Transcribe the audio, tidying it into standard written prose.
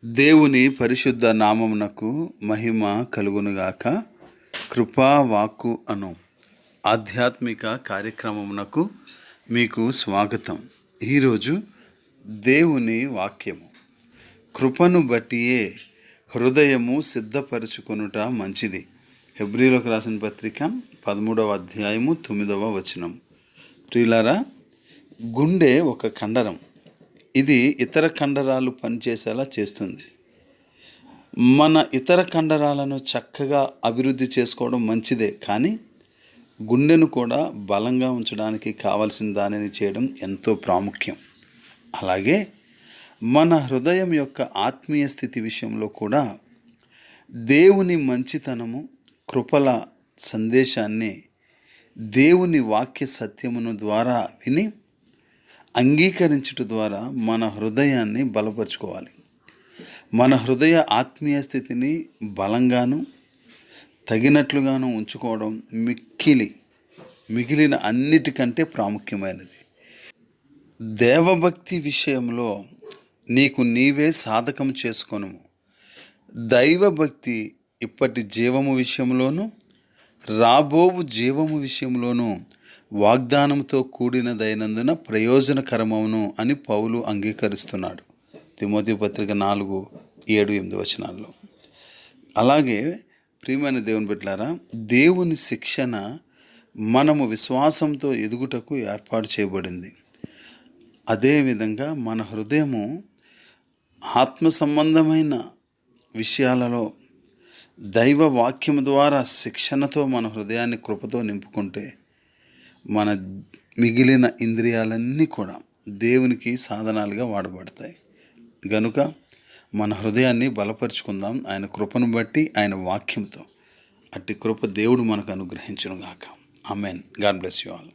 దేవుని పరిశుద్ధ నామమునకు మహిమ కలుగునుగాక. కృపా వాక్కు అను ఆధ్యాత్మిక కార్యక్రమమునకు మీకు స్వాగతం. ఈరోజు దేవుని వాక్యము, కృపను బట్టియే హృదయము సిద్ధపరచుకొనుట మంచిది. హెబ్రీలకు రాసిన పత్రిక 13వ అధ్యాయము 9వ వచనం. ప్రియులారా, గుండె ఒక కండరం. ఇది ఇతర కండరాలు పనిచేసేలా చేస్తుంది. మన ఇతర కండరాలను చక్కగా అభివృద్ధి చేసుకోవడం మంచిదే, కానీ గుండెను కూడా బలంగా ఉంచడానికి కావలసిన దానిని చేయడం ఎంతో ప్రాముఖ్యం. అలాగే మన హృదయం యొక్క ఆత్మీయ స్థితి విషయంలో కూడా దేవుని మంచితనము, కృపల సందేశాన్ని దేవుని వాక్య సత్యమును ద్వారా విని అంగీకరించుట ద్వారా మన హృదయాన్ని బలపరుచుకోవాలి. మన హృదయ ఆత్మీయ స్థితిని బలంగాను తగినట్లుగాను ఉంచుకోవడం మిగిలిన అన్నిటికంటే ప్రాముఖ్యమైనది. దేవభక్తి విషయంలో నీకు నీవే సాధకం చేసుకొను. దైవభక్తి ఇప్పటి జీవము విషయంలోనూ రాబోవు జీవము విషయంలోనూ వాగ్దానంతో కూడినదైనందున ప్రయోజనకరమవును అని పౌలు అంగీకరిస్తున్నాడు. తిమోతి పత్రిక 4:7-8 వచనాల్లో. అలాగే ప్రియమైన దేవుని బిడ్డలారా, దేవుని శిక్షణ మనము విశ్వాసంతో ఎదుగుటకు ఏర్పాటు చేయబడింది. అదేవిధంగా మన హృదయము ఆత్మ సంబంధమైన విషయాలలో దైవ వాక్యము ద్వారా శిక్షణతో మన హృదయాన్ని కృపతో నింపుకుంటే మన మిగిలిన ఇంద్రియాలన్నీ కూడా దేవునికి సాధనాలుగా వాడబడతాయి. గనుక మన హృదయాన్ని బలపరుచుకుందాం ఆయన కృపను బట్టి, ఆయన వాక్యంతో. అట్టి కృప దేవుడు మనకు అనుగ్రహించును గాక. Amen. God bless you all.